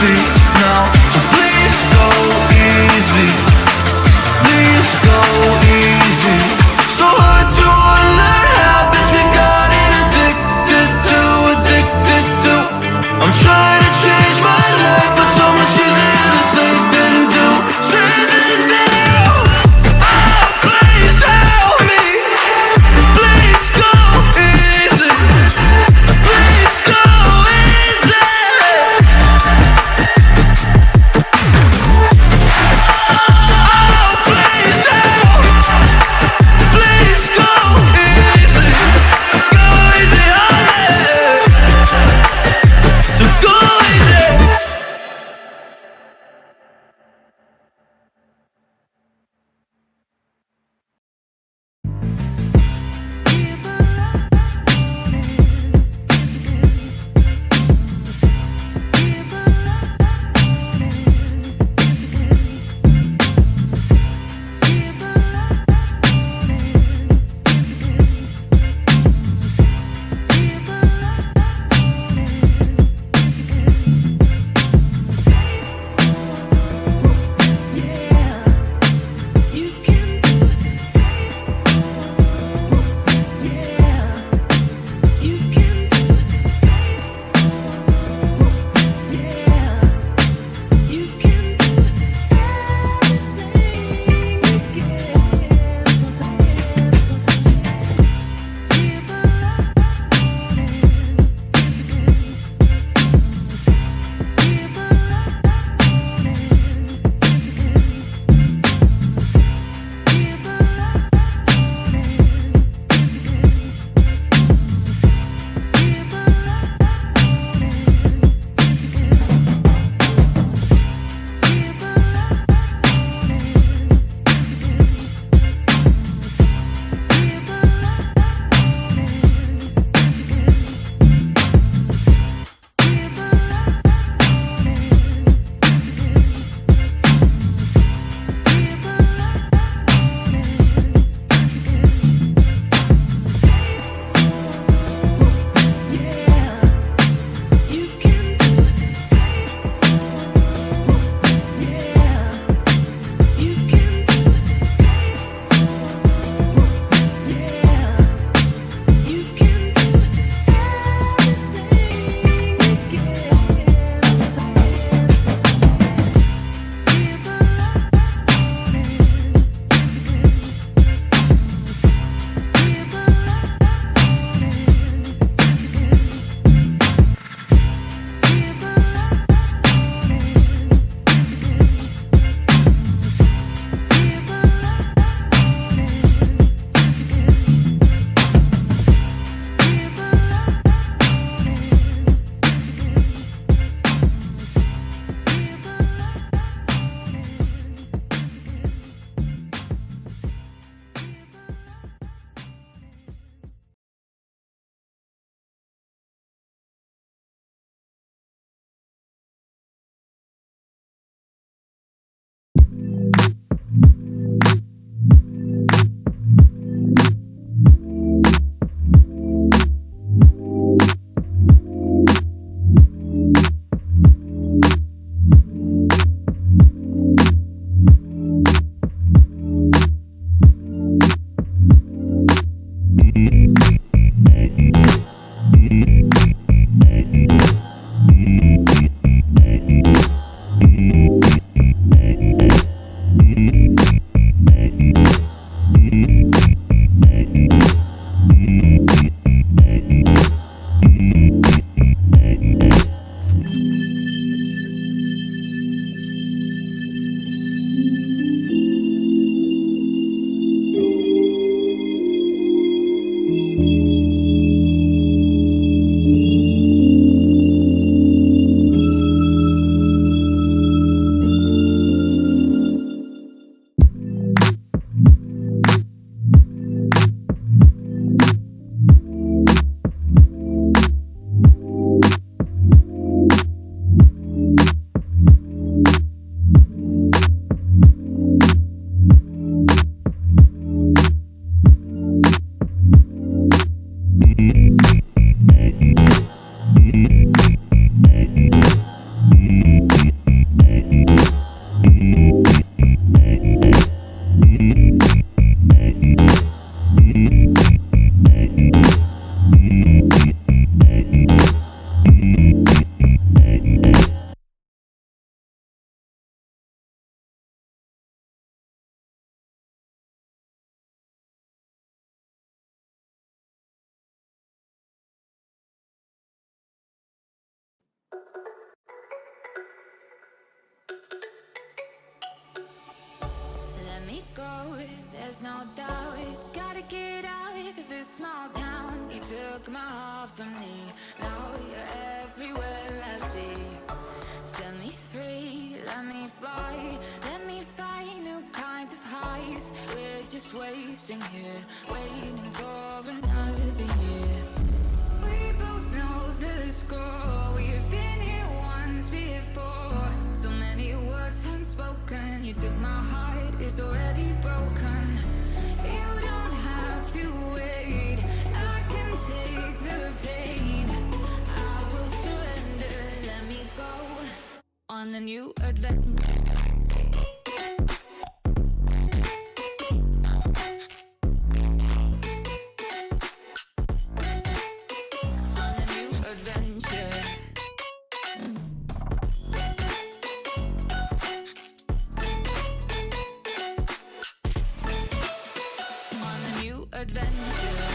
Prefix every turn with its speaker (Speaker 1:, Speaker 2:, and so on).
Speaker 1: easy now. So please go easy. Please go easy. So hard to unlearn habits we got addicted to. I'm trying to change my life, but so much easier to say than do. Say than do. Oh, please help me. Please go easy. Please go easy.
Speaker 2: go, there's no doubt. Gotta get out of this small town. You took my heart from me, now you're everywhere I see. Set me free, let me fly, let me find new kinds of highs. We're just wasting here, waiting for another year. We both know the score, we've been here once before. So many words unspoken, you took my heart, it's already broken. You don't have to wait, I can take the pain. I will surrender, let me go on a new adventure. On a new adventure. On a new adventure.